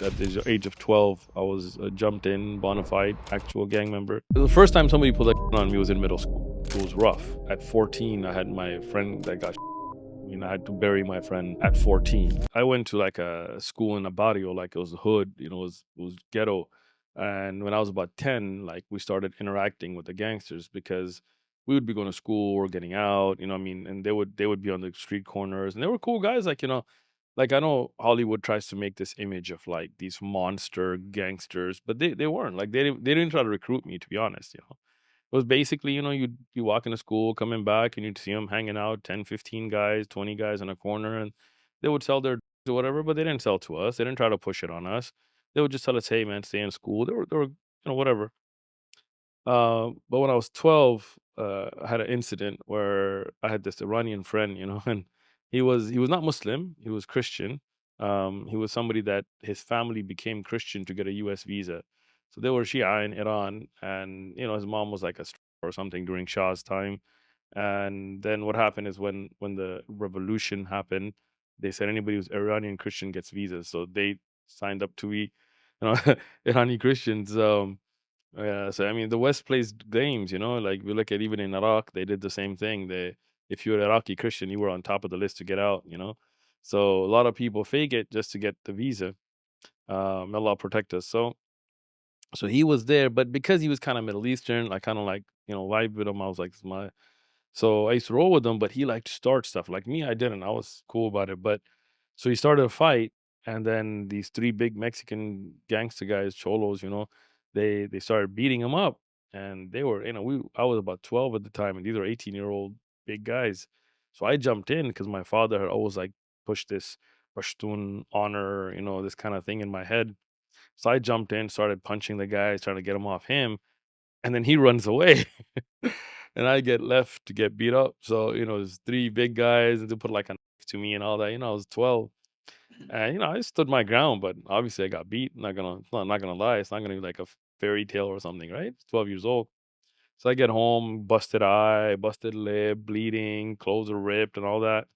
At the age of 12, I was jumped in, bona fide, actual gang member. The first time somebody pulled a on me was in middle school. It was rough. At 14, I had my friend that got. I had to bury my friend at 14. I went to like a school in a barrio, like it was a hood, it was ghetto. And when I was about 10, like we started interacting with the gangsters because we would be going to school or getting out, and they would be on the street corners and they were cool guys, like I know Hollywood tries to make this image of like these monster gangsters, but they weren't. Like they didn't try to recruit me, to be honest. It was basically, you walk into school, coming back, and you'd see them hanging out, 10, 15 guys, 20 guys in a corner, and they would sell their or whatever, but they didn't sell to us. They didn't try to push it on us. They would just tell us, hey man, stay in school. They were, whatever. But when I was 12, I had an incident where I had this Iranian friend, and he was not Muslim, he was Christian. He was somebody that his family became Christian to get a US visa. So they were Shia in Iran, and his mom was like a or something during Shah's time. And then what happened is when the revolution happened, they said anybody who's Iranian Christian gets visas. So they signed up to be, Iranian Christians. Yeah, so I mean, the West plays games, like we look at even in Iraq, they did the same thing. If you're Iraqi Christian, you were on top of the list to get out. So a lot of people fake it just to get the visa. May Allah protect us. So he was there, but because he was kind of Middle Eastern, I kind of like, vibe with him. I was like, "This is my." So I used to roll with him, but he liked to start stuff. Like me, I didn't. I was cool about it, but so he started a fight, and then these three big Mexican gangster guys, cholos, they started beating him up, and they were, I was about 12 at the time, and these are 18-year-old big guys. So I jumped in because my father had always like pushed this Pashtun honor, this kind of thing in my head. So I jumped in, started punching the guys, trying to get him off him, and then he runs away. And I get left to get beat up. So, there's three big guys and they put like a knife to me and all that. I was 12. And I stood my ground, but obviously I got beat. Not gonna lie, it's not gonna be like a fairy tale or something, right? 12 years old. So I get home, busted eye, busted lip, bleeding, clothes are ripped and all that.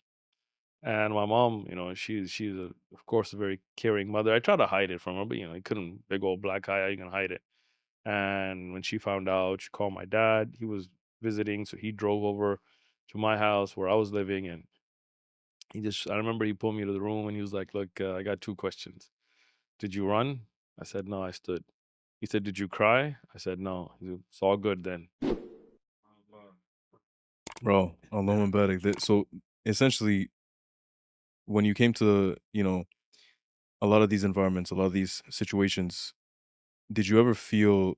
And my mom, she's of course a very caring mother. I tried to hide it from her, but I couldn't. Big old black eye, how you can hide it? And when she found out, she called my dad. He was visiting, so he drove over to my house where I was living. And I remember he pulled me to the room and he was like, "Look, I got two questions. Did you run?" I said, "No, I stood." He said, "Did you cry?" I said, "No." He said, "It's all good then." Bro, Allah Barak. So essentially, when you came to, a lot of these environments, a lot of these situations, did you ever feel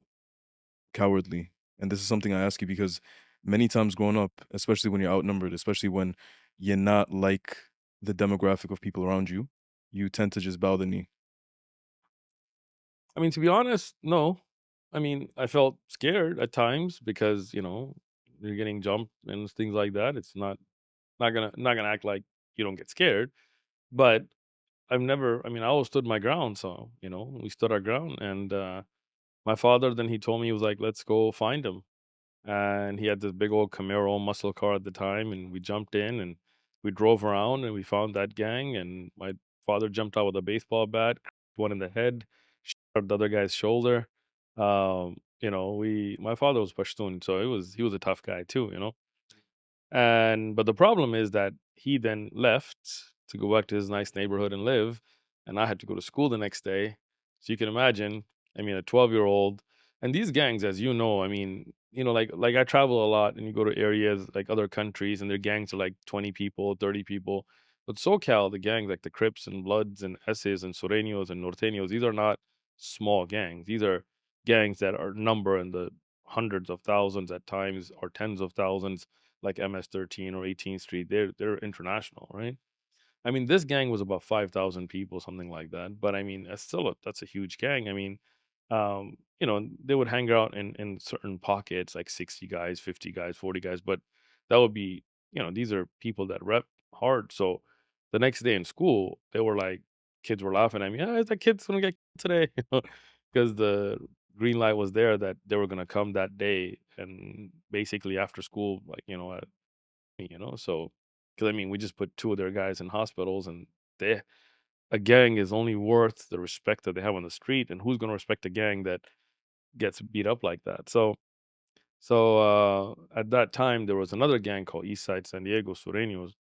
cowardly? And this is something I ask you because many times growing up, especially when you're outnumbered, especially when you're not like the demographic of people around you, you tend to just bow the knee. I mean, to be honest, no. I mean, I felt scared at times because, you're getting jumped and things like that. It's not gonna act like you don't get scared. But I always stood my ground. So, we stood our ground. And my father, then he told me, he was like, let's go find him. And he had this big old Camaro muscle car at the time. And we jumped in and we drove around and we found that gang. And my father jumped out with a baseball bat, one in the head, shot the other guy's shoulder. My father was Pashtun, so he was a tough guy too. But the problem is that he then left to go back to his nice neighborhood and live, and I had to go to school the next day. So you can imagine, I mean, a 12-year-old, and these gangs, as you know, I mean, like I travel a lot, and you go to areas like other countries, and their gangs are like 20 people, 30 people. But SoCal, the gangs like the Crips and Bloods and S's and Sureños and Norteños, these are not small gangs. These are gangs that are number in the hundreds of thousands at times or tens of thousands, like MS-13 or 18th Street. They're international, right? I mean, this gang was about 5,000 people, something like that. But I mean, that's a huge gang. I mean, they would hang out in certain pockets, like 60 guys, 50 guys, 40 guys. But that would be, these are people that rep hard. So the next day in school, they were like, kids were laughing at me. Yeah, is that kid's gonna get killed today? Because the green light was there that they were gonna come that day, and basically after school, like so because I mean, we just put two of their guys in hospitals, and they a gang is only worth the respect that they have on the street, and who's going to respect a gang that gets beat up like that? So at that time, there was another gang called East Side San Diego Sureños,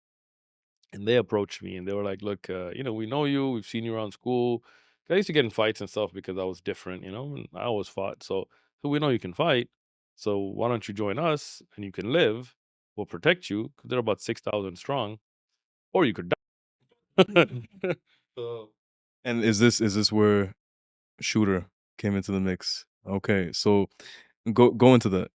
and they approached me and they were like, "Look, we know you. We've seen you around school. 'Cause I used to get in fights and stuff because I was different, and I always fought. So we know you can fight. So why don't you join us and you can live? We'll protect you because they're about 6,000 strong, or you could die." so And is this where Shooter came into the mix? Okay, so go into that.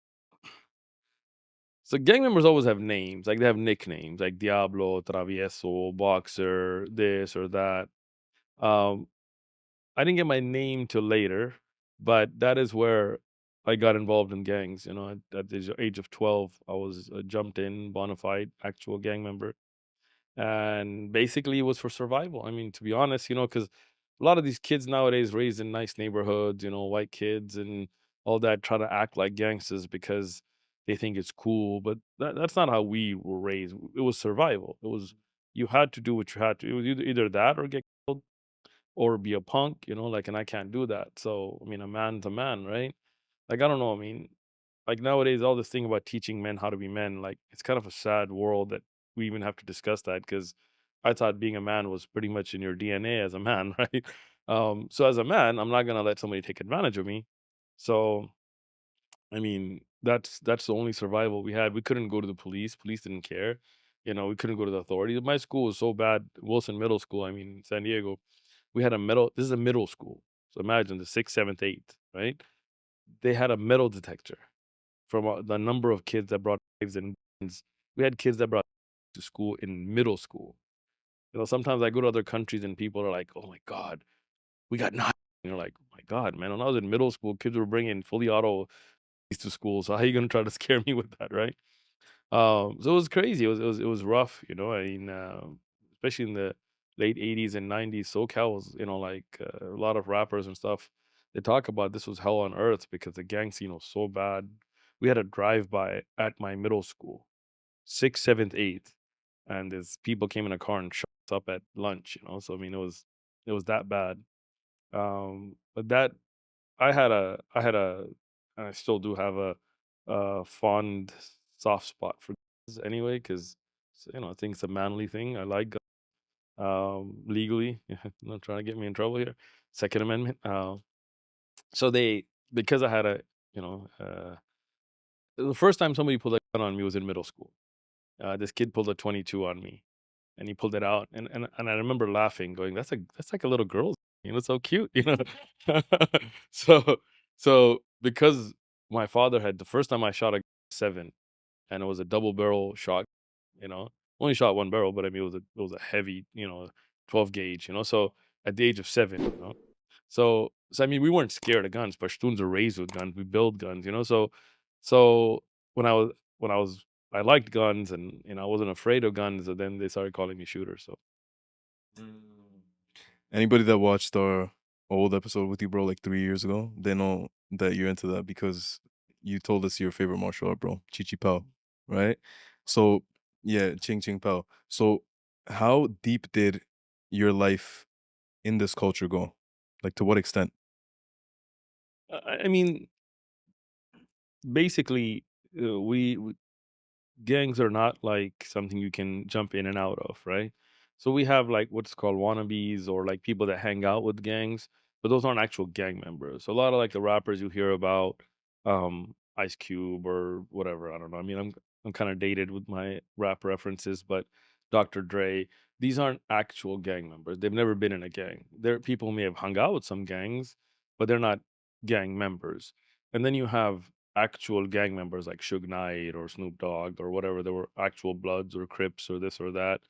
So gang members always have names, like they have nicknames, like Diablo, Travieso, Boxer, this or that. Um, I didn't get my name till later, but that is where I got involved in gangs. At the age of 12, I was jumped in, bona fide, actual gang member, and basically it was for survival. I mean, to be honest, because a lot of these kids nowadays raised in nice neighborhoods, white kids and all that, try to act like gangsters because they think it's cool, but that's not how we were raised. It was survival. It was you had to do what you had to. It was either that or get killed or be a punk, like, and I can't do that. So I mean, a man's a man, right? Like, I don't know. I mean, like nowadays, all this thing about teaching men how to be men, like it's kind of a sad world that we even have to discuss that because I thought being a man was pretty much in your DNA as a man, right? So as a man, I'm not gonna let somebody take advantage of me. So I mean, that's the only survival we had. We couldn't go to the police. Police didn't care. We couldn't go to the authorities. My school was so bad. Wilson Middle School. I mean, San Diego. We had a metal. This is a middle school. So imagine the sixth, seventh, eighth, right? They had a metal detector from the number of kids that brought knives and guns. We had kids that brought to school in middle school. Sometimes I go to other countries and people are like, "Oh my god, we got knives." And you're like, "Oh my god, man!" When I was in middle school, kids were bringing fully auto to school. So how you gonna try to scare me with that, right? So it was crazy. It was rough. I mean, especially in the late '80s and '90s, SoCal was like a lot of rappers and stuff. They talk about this was hell on earth because the gang scene was so bad. We had a drive by at my middle school, sixth, seventh, eighth, and these people came in a car and shot us up at lunch. So I mean, it was that bad. But that I had a and I still do have a fond soft spot for guns anyway, because I think it's a manly thing. I like guns, legally. Not trying to get me in trouble here. Second Amendment. So because I had the first time somebody pulled a gun on me was in middle school. This kid pulled a 22 on me, and he pulled it out, and I remember laughing, going, "That's like a little girl's, so cute." So so because my father had the first time I shot a 7, and it was a double barrel shot, you know, only shot one barrel, but I mean it was a heavy, 12 gauge, so at the age of 7, so I mean we weren't scared of guns. Pashtuns are raised with guns. We build guns, so when I was when I was I liked guns and I wasn't afraid of guns, and then they started calling me shooter. So Mm. Anybody that watched our old episode with you, bro, like 3 years ago, they know that you're into that because you told us your favorite martial art, bro, Chi Chi Pao, right? So yeah, Ching Ching Pao. So how deep did your life in this culture go? Like to what extent? I mean, basically, we gangs are not like something you can jump in and out of, right? So we have like what's called wannabes or like people that hang out with gangs, but those aren't actual gang members. So a lot of like the rappers you hear about, Ice Cube or whatever. I don't know. I mean, I'm kind of dated with my rap references, but Dr. Dre, these aren't actual gang members. They've never been in a gang. They're people who may have hung out with some gangs, but they're not gang members. And then you have actual gang members like Suge Knight or Snoop Dogg or whatever. They were actual Bloods or Crips or this or that.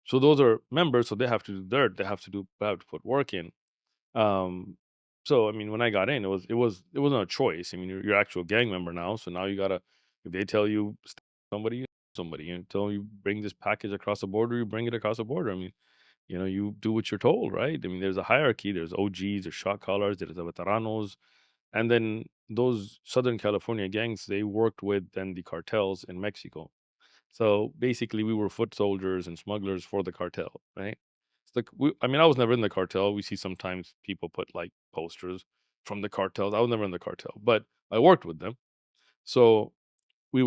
So those are members, so they have to do dirt. They have to put work in. Um, so I mean, when I got in, it wasn't a choice. I mean, you're actual gang member now, so now you gotta. If they tell you somebody, somebody, and tell you bring this package across the border, you bring it across the border. I mean, you do what you're told, right? I mean, there's a hierarchy. There's OGs, there's shot callers, there's the veteranos, and then those Southern California gangs, they worked with then the cartels in Mexico. So basically, we were foot soldiers and smugglers for the cartel, right? It's like I mean, I was never in the cartel. We see sometimes people put like posters from the cartels. I was never in the cartel, but I worked with them. So I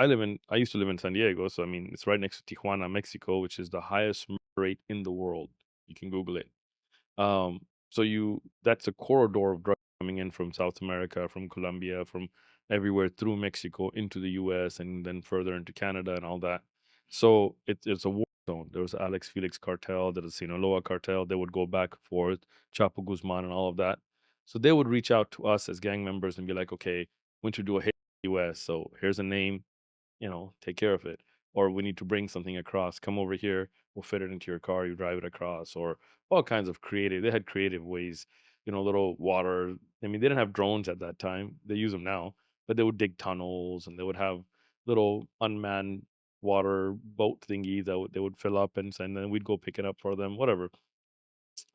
used to live in San Diego, so I mean it's right next to Tijuana, Mexico, which is the highest murder rate in the world. You can Google it. So that's a corridor of drugs coming in from South America, from Colombia, from everywhere through Mexico into the US and then further into Canada and all that. So it's a war zone. There was Alex Felix cartel, there was Sinaloa cartel. They would go back and forth, Chapo Guzman and all of that. So they would reach out to us as gang members and be like, okay, we need to do a hit in the US. So here's a name, take care of it. Or we need to bring something across. Come over here. We'll fit it into your car. You drive it across, or all kinds of creative. They had creative ways, little water. I mean, they didn't have drones at that time. They use them now, but they would dig tunnels and they would have little unmanned water boat thingies that they would fill up and then we'd go pick it up for them, whatever.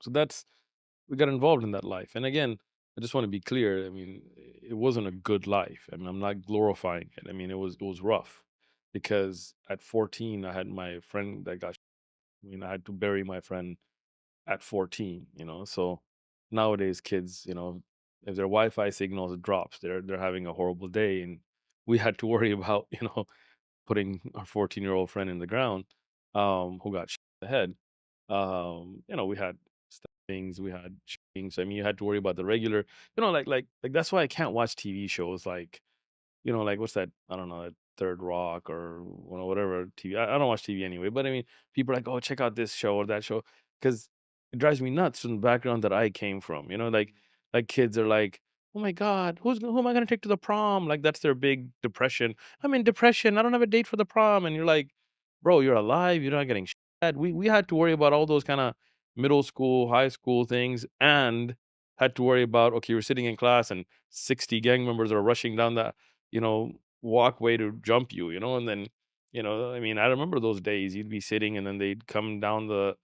So we got involved in that life. And again, I just want to be clear. I mean, it wasn't a good life. I mean, I'm not glorifying it. I mean, it was rough because at 14, I had my friend that got. I mean, I had to bury my friend at 14. So nowadays, kids, if their Wi-Fi signals drops, they're having a horrible day, and we had to worry about putting our 14-year-old friend in the ground, who got shot in the head. We had stabbings, we had shootings. I mean, you had to worry about the regular, like that's why I can't watch TV shows like what's that? I don't know, that Third Rock or whatever TV. I don't watch TV anyway, but I mean, people are like, oh, check out this show or that show because it drives me nuts from the background that I came from. Like kids are like, oh my god, who am I gonna take to the prom? Like that's their big depression. I'm in depression. I don't have a date for the prom, and you're like, bro, you're alive. You're not getting shit. We had to worry about all those kind of middle school, high school things, and had to worry about okay, you're sitting in class and 60 gang members are rushing down that walkway to jump and then, I mean, I remember those days. You'd be sitting and then they'd come down the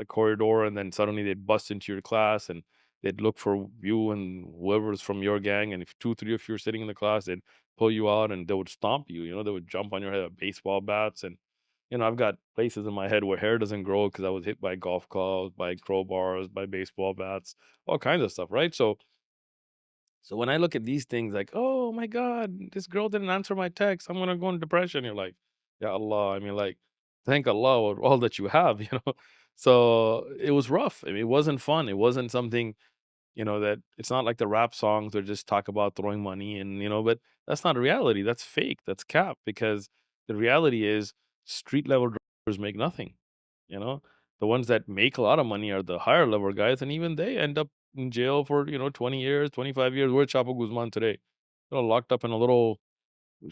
corridor and then suddenly they'd bust into your class and they'd look for you and whoever's from your gang. And if two, three of you were sitting in the class, they'd pull you out and they would stomp you, they would jump on your head with baseball bats. And, I've got places in my head where hair doesn't grow because I was hit by golf clubs, by crowbars, by baseball bats, all kinds of stuff, right? So when I look at these things like, "Oh my god, this girl didn't answer my text. I'm gonna go in depression." You're like, "Ya Allah." I mean, like, thank Allah for all that you have, So it was rough. I mean, it wasn't fun. It wasn't something, that it's not like the rap songs that just talk about throwing money but that's not reality. That's fake. That's cap because the reality is street level drivers make nothing. You know, the ones that make a lot of money are the higher level guys, and even they end up in jail for 20 years, 25 years. Where's Chapo Guzman today? Locked up in a little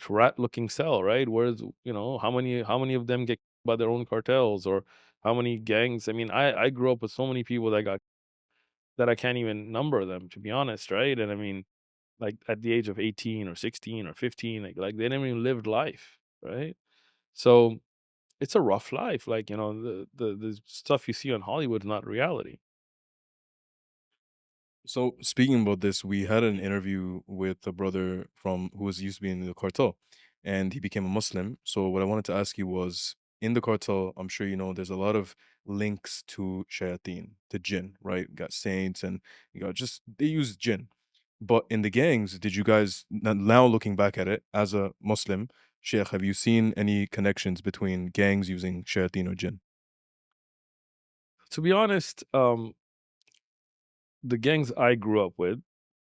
rat looking cell, right? Where's how many of them get by their own cartels or how many gangs? I mean, I grew up with so many people that I can't even number them, to be honest, right? And I mean, like at the age of 18 or 16 or 15, like they never even lived life, right? So it's a rough life. Like, the stuff you see on Hollywood is not reality. So speaking about this, we had an interview with a brother from who was used to be in the cartel, and he became a Muslim. So what I wanted to ask you was, in the cartel, I'm sure you know there's a lot of links to shayateen, to jinn, right? You got saints, and you got just they use jinn. But in the gangs, did you guys now looking back at it as a Muslim, Sheikh, have you seen any connections between gangs using shayateen or jinn? To be honest, the gangs I grew up with,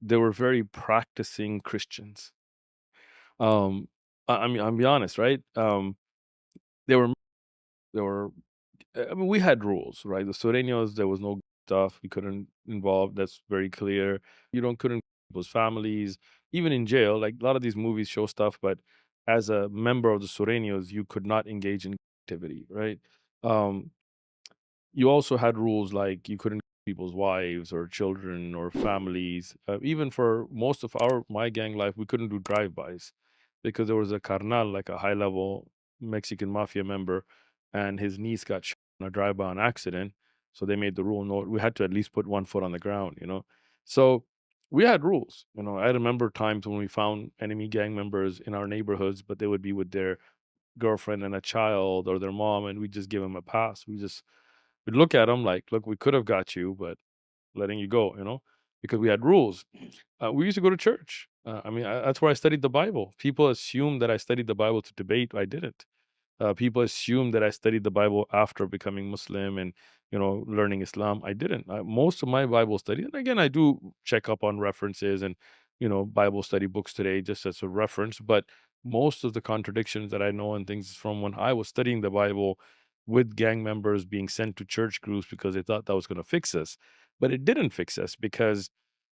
they were very practicing Christians. Um, I mean, I'll be honest, right? They were they were I mean, we had rules, right? The Sureños, there was no stuff we couldn't involve. That's very clear. You don't couldn't people's families, even in jail. Like a lot of these movies show stuff, but as a member of the Sureños, you could not engage in activity, right? Um, you also had rules like you couldn't people's wives or children or families. Even for most of my gang life, we couldn't do drive-bys because there was a carnal, like a high-level Mexican mafia member, and his niece got shot in a drive-by on accident. So they made the rule no, we had to at least put one foot on the ground. So we had rules. I remember times when we found enemy gang members in our neighborhoods, but they would be with their girlfriend and a child or their mom, and we just give them a pass. We just We'd look at them like, look, we could have got you, but letting you go, because we had rules. We used to go to church. That's where I studied the Bible. People assume that I studied the Bible to debate. I didn't. People assume that I studied the Bible after becoming Muslim and learning Islam. I didn't. Most of my Bible study, and again, I do check up on references and Bible study books today just as a reference. But most of the contradictions that I know and things is from when I was studying the Bible with gang members being sent to church groups because they thought that was going to fix us, but it didn't fix us because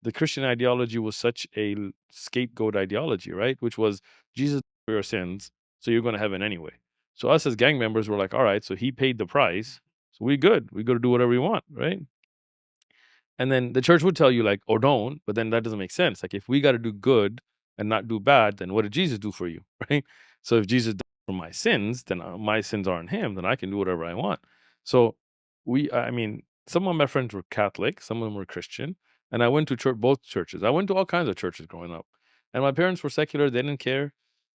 the Christian ideology was such a scapegoat ideology, right? Which was Jesus for your sins, so you're going to heaven anyway. So us as gang members were like, all right, so he paid the price. So we good. We got to do whatever we want, right? And then the church would tell you like, oh, don't, but then that doesn't make sense. Like if we got to do good and not do bad, then what did Jesus do for you, right? So if Jesus died for my sins, then my sins aren't him. Then I can do whatever I want. So some of my friends were Catholic, some of them were Christian, and I went to both churches. I went to all kinds of churches growing up, and my parents were secular. They didn't care.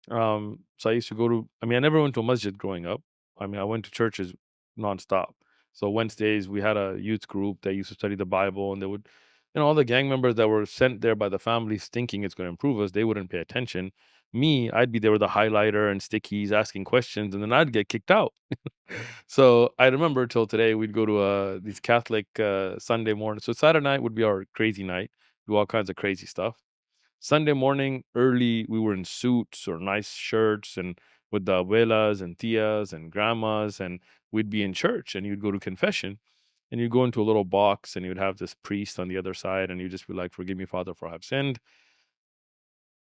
So I used to go to. I never went to a masjid growing up. I went to churches nonstop. So Wednesdays we had a youth group that used to study the Bible, and they would, all the gang members that were sent there by the families thinking it's going to improve us, they wouldn't pay attention. Me, I'd be there with a highlighter and stickies asking questions, and then I'd get kicked out. So I remember till today we'd go to these Catholic Sunday morning. So Saturday night would be our crazy night, do all kinds of crazy stuff. Sunday morning early, we were in suits or nice shirts and with the abuelas and tias and grandmas, and we'd be in church and you'd go to confession and you'd go into a little box and you'd have this priest on the other side and you'd just be like, forgive me, Father, for I have sinned.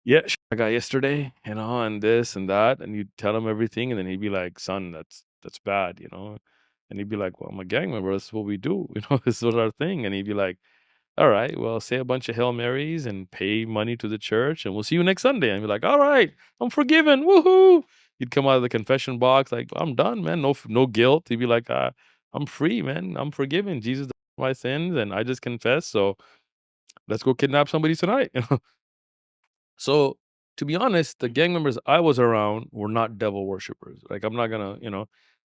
Yeah, I got yesterday, and this and that, and you'd tell him everything, and then he'd be like, son, that's bad, and he'd be like, well, I'm a gang member, this is what we do, this is our thing, and he'd be like, all right, well, say a bunch of Hail Marys and pay money to the church, and we'll see you next Sunday. And be like, all right, I'm forgiven. Woohoo. You'd come out of the confession box like, I'm done, man. No guilt. He'd be like, I'm free, man. I'm forgiven. Jesus died for my sins, and I just confess. So let's go kidnap somebody tonight. So to be honest, the gang members I was around were not devil worshippers. Like I'm not gonna,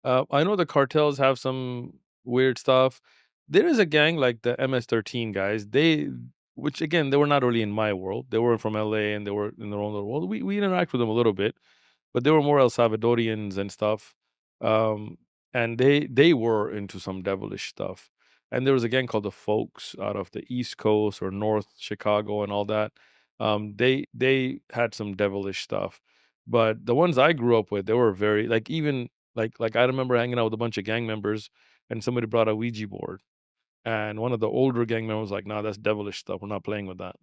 I know the cartels have some weird stuff. There is a gang like the MS-13 guys. Which again, they were not really in my world. They were from LA and they were in their own little world. We interact with them a little bit, but they were more El Salvadorians and stuff. Um, and they were into some devilish stuff. And there was a gang called the Folks out of the East Coast or North Chicago and all that. They had some devilish stuff, but the ones I grew up with, they were very like even like I remember hanging out with a bunch of gang members, and somebody brought a Ouija board, and one of the older gang members was like, "Nah, that's devilish stuff. We're not playing with that."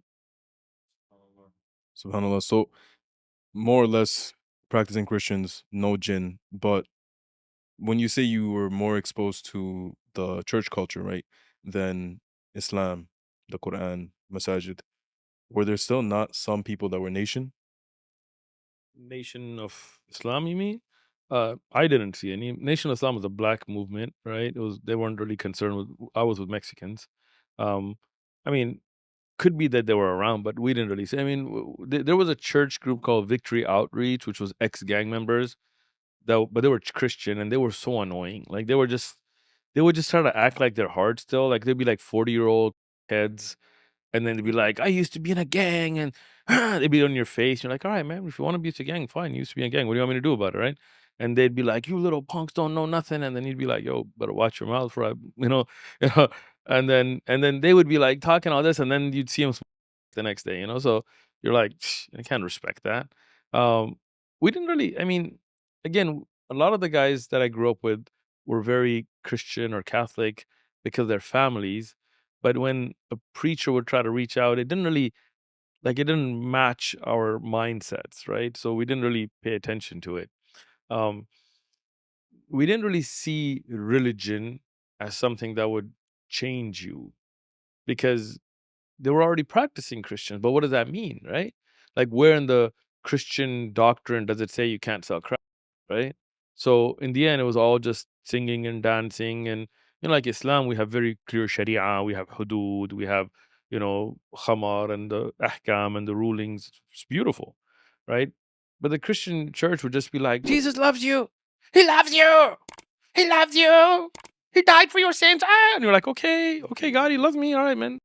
Subhanallah. So more or less practicing Christians, no jinn. But when you say you were more exposed to the church culture, right, than Islam, the Quran, Masajid, were there still not some people that were nation? Nation of Islam, you mean? I didn't see any. Nation of Islam was a black movement, right? They weren't really concerned with. I was with Mexicans. Um, I mean, could be that they were around, but we didn't really see. There was a church group called Victory Outreach, which was ex gang members. But they were Christian and they were so annoying. Like they would just try to act like they're hard still. Like they'd be like 40-year-old heads and then they'd be like, I used to be in a gang and they'd be on your face. You're like, all right, man, if you want to be in a gang, fine. You used to be in a gang. What do you want me to do about it, right? And they'd be like, you little punks don't know nothing. And then you'd be like, yo, better watch your mouth for I, you know. And then they would be like talking all this, and then you'd see them the next day, So you're like, I can't respect that. Um, we didn't really. Again, a lot of the guys that I grew up with were very Christian or Catholic because their families, but when a preacher would try to reach out, it didn't really it didn't match our mindsets, right? So we didn't really pay attention to it. Um, we didn't really see religion as something that would change you because they were already practicing Christians. But what does that mean, right? Like, where in the Christian doctrine does it say you can't sell crack, right? So in the end, it was all just singing and dancing, and like Islam, we have very clear Sharia, we have hudud, we have khamar and the ahkam and the rulings. It's beautiful, right? But the Christian church would just be like, Jesus loves you, He loves you, He loves you. He died for your sins. Ah! And you're like, okay, okay, God, he loves me. All right, man.